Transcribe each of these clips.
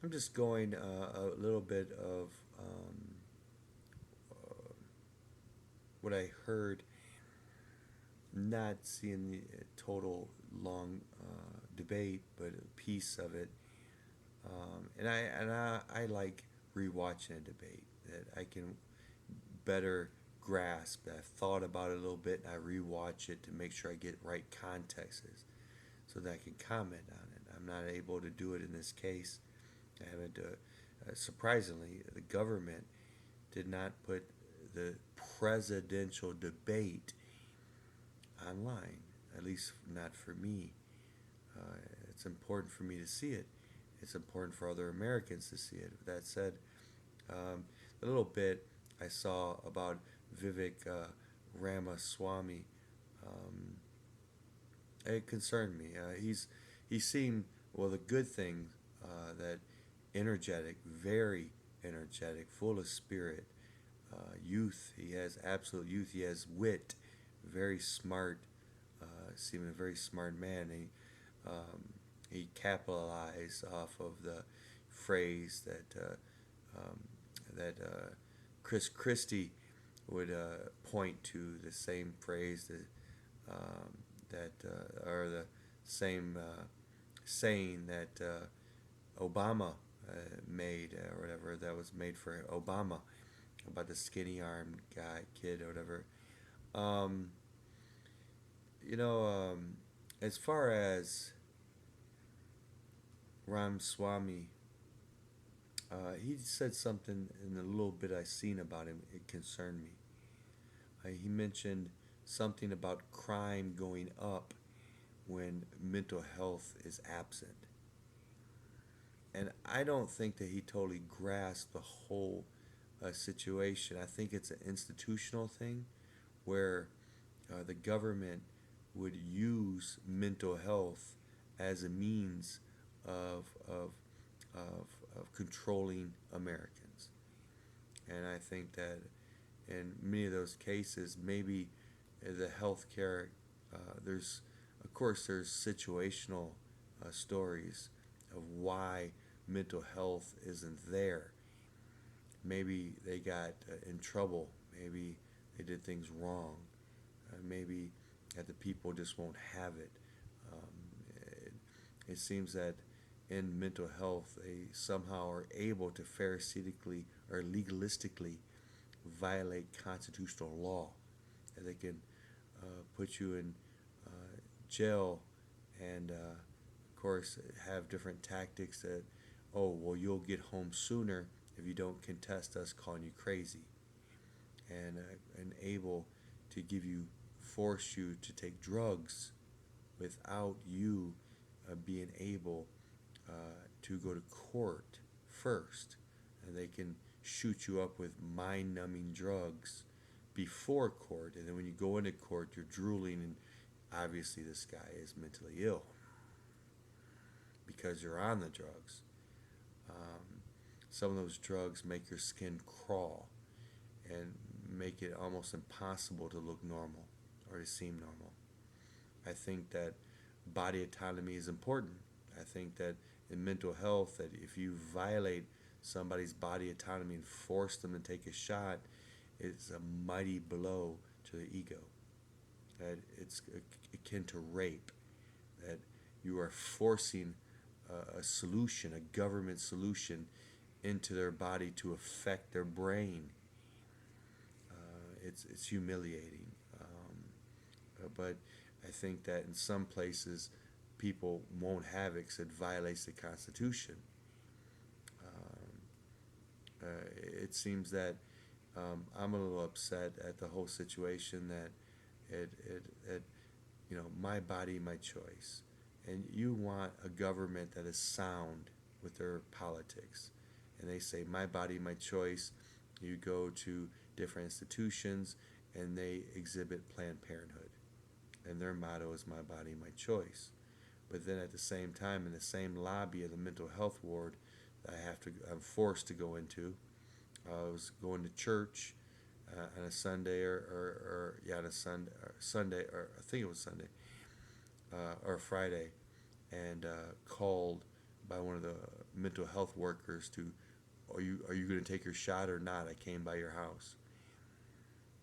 I'm just going a little bit of what I heard, not seeing the total long debate, but a piece of it. And I like rewatching a debate that I can better grasp. I've thought about it a little bit, and I rewatch it to make sure I get right contexts so that I can comment on it. I'm not able to do it in this case. I haven't. Surprisingly, the government did not put the presidential debate online, at least not for me. It's important for me to see it. It's important for other Americans to see it. With that said, a little bit I saw about Vivek Ramaswamy, um, it concerned me. He seemed, well, the good thing, that energetic, very energetic, full of spirit, youth. He has absolute youth. He has wit, very smart, seeming a very smart man. He capitalized off of the phrase um, that Chris Christie would point to, the same phrase or the same saying that Obama made, or whatever, that was made for Obama, about the skinny armed guy, kid, or whatever. Um, you know, as far as Ramaswamy, he said something in the little bit I seen about him. It concerned me. He mentioned something about crime going up when mental health is absent. And I don't think that he totally grasped the whole situation. I think it's an institutional thing where the government would use mental health as a means of, of, of, of controlling Americans. And I think that in many of those cases, maybe the healthcare, there's, of course, there's situational stories of why mental health isn't there. Maybe they got in trouble. Maybe they did things wrong. Maybe that the people just won't have it. It. It seems that in mental health, they somehow are able to pharisaitically or legalistically violate constitutional law. And they can put you in jail and, of course, have different tactics that, oh, well, you'll get home sooner if you don't contest us calling you crazy, and able to force you to take drugs without you being able to go to court first. And they can shoot you up with mind numbing drugs before court. And then when you go into court, you're drooling, and obviously this guy is mentally ill because you're on the drugs. Um, some of those drugs make your skin crawl and make it almost impossible to look normal or to seem normal. I think that body autonomy is important. I think that in mental health, that if you violate somebody's body autonomy and force them to take a shot, it's a mighty blow to the ego. That it's akin to rape. That you are forcing a solution, a government solution, into their body to affect their brain. It's humiliating. But I think that in some places, people won't have it because it violates the Constitution. It seems that I'm a little upset at the whole situation, that it my body, my choice. And you want a government that is sound with their politics. And they say, my body, my choice. You go to different institutions and they exhibit Planned Parenthood. And their motto is, my body, my choice. But then at the same time, in the same lobby of the mental health ward that I'm forced to go into, I was going to church on a Sunday, or yeah, on a Sunday, or I think it was Sunday, or Friday, and called by one of the mental health workers to, are you going to take your shot or not? I came by your house.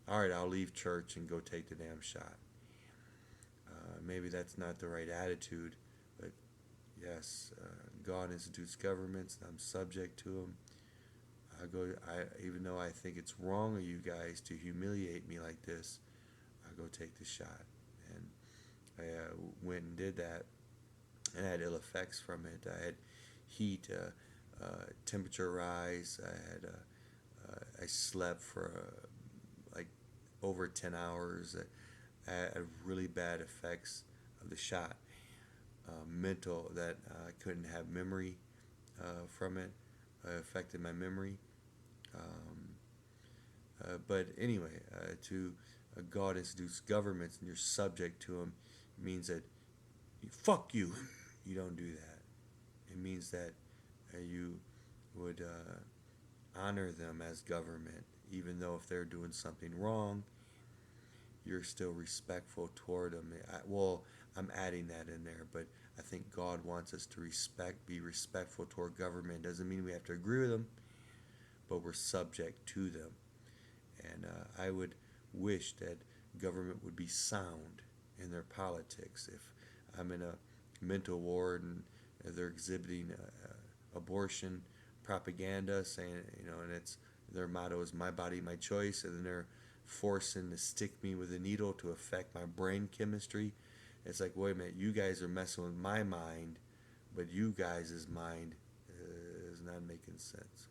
All right, I'll leave church and go take the damn shot. Maybe that's not the right attitude, but yes, God institutes governments, and I'm subject to them. Even though I think it's wrong of you guys to humiliate me like this, I go take the shot. And I went and did that, and I had ill effects from it. I had heat, temperature rise. I slept for like over 10 hours. I had really bad effects of the shot. Mental, that I couldn't have memory from it, affected my memory. Um, but anyway, to God institutes governments and you're subject to them means that fuck you. You don't do that. It means that you would honor them as government, even though if they're doing something wrong, you're still respectful toward them. Well, I'm adding that in there, but I think God wants us to be respectful toward government. Doesn't mean we have to agree with them, but we're subject to them. And I would wish that government would be sound in their politics. If I'm in a mental ward and they're exhibiting abortion propaganda, saying, and it's their motto is "My body, my choice," and then they're forcing to stick me with a needle to affect my brain chemistry. It's like, wait a minute, you guys are messing with my mind, but you guys' mind is not making sense.